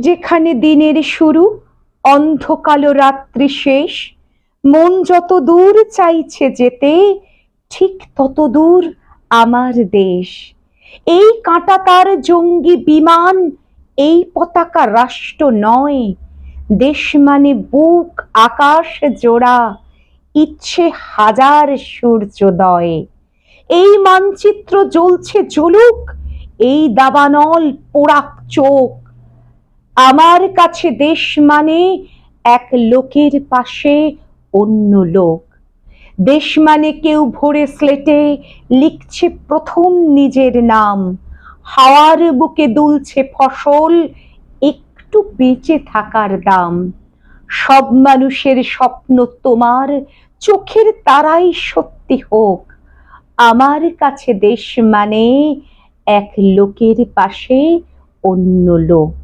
যেখানে দিনের শুরু, অন্ধকালো রাত্রি শেষ, মন যত দূর চাইছে যেতে, ঠিক তত দূর আমার দেশ। এই কাঁটাতার জঙ্গি বিমান, এই পতাকা রাষ্ট্র নয়, দেশ মানে বুক আকাশ জোড়া, ইচ্ছে হাজার সূর্যোদয়। এই মানচিত্র জ্বলছে জ্বলুক, এই দাবানল পোড়াক চোখ, আমার কাছে দেশ মানে এক লোকের পাশে অন্য লোক। দেশ মানে কেউ ভোরে স্লেটে লিখছে প্রথম নিজের নাম, হাওয়ার বুকে দুলছে ফসল, একটু বেঁচে থাকার দাম। সব মানুষের স্বপ্ন তোমার চোখের তারাই সত্যি হোক, আমার কাছে দেশ মানে এক লোকের পাশে অন্য লোক।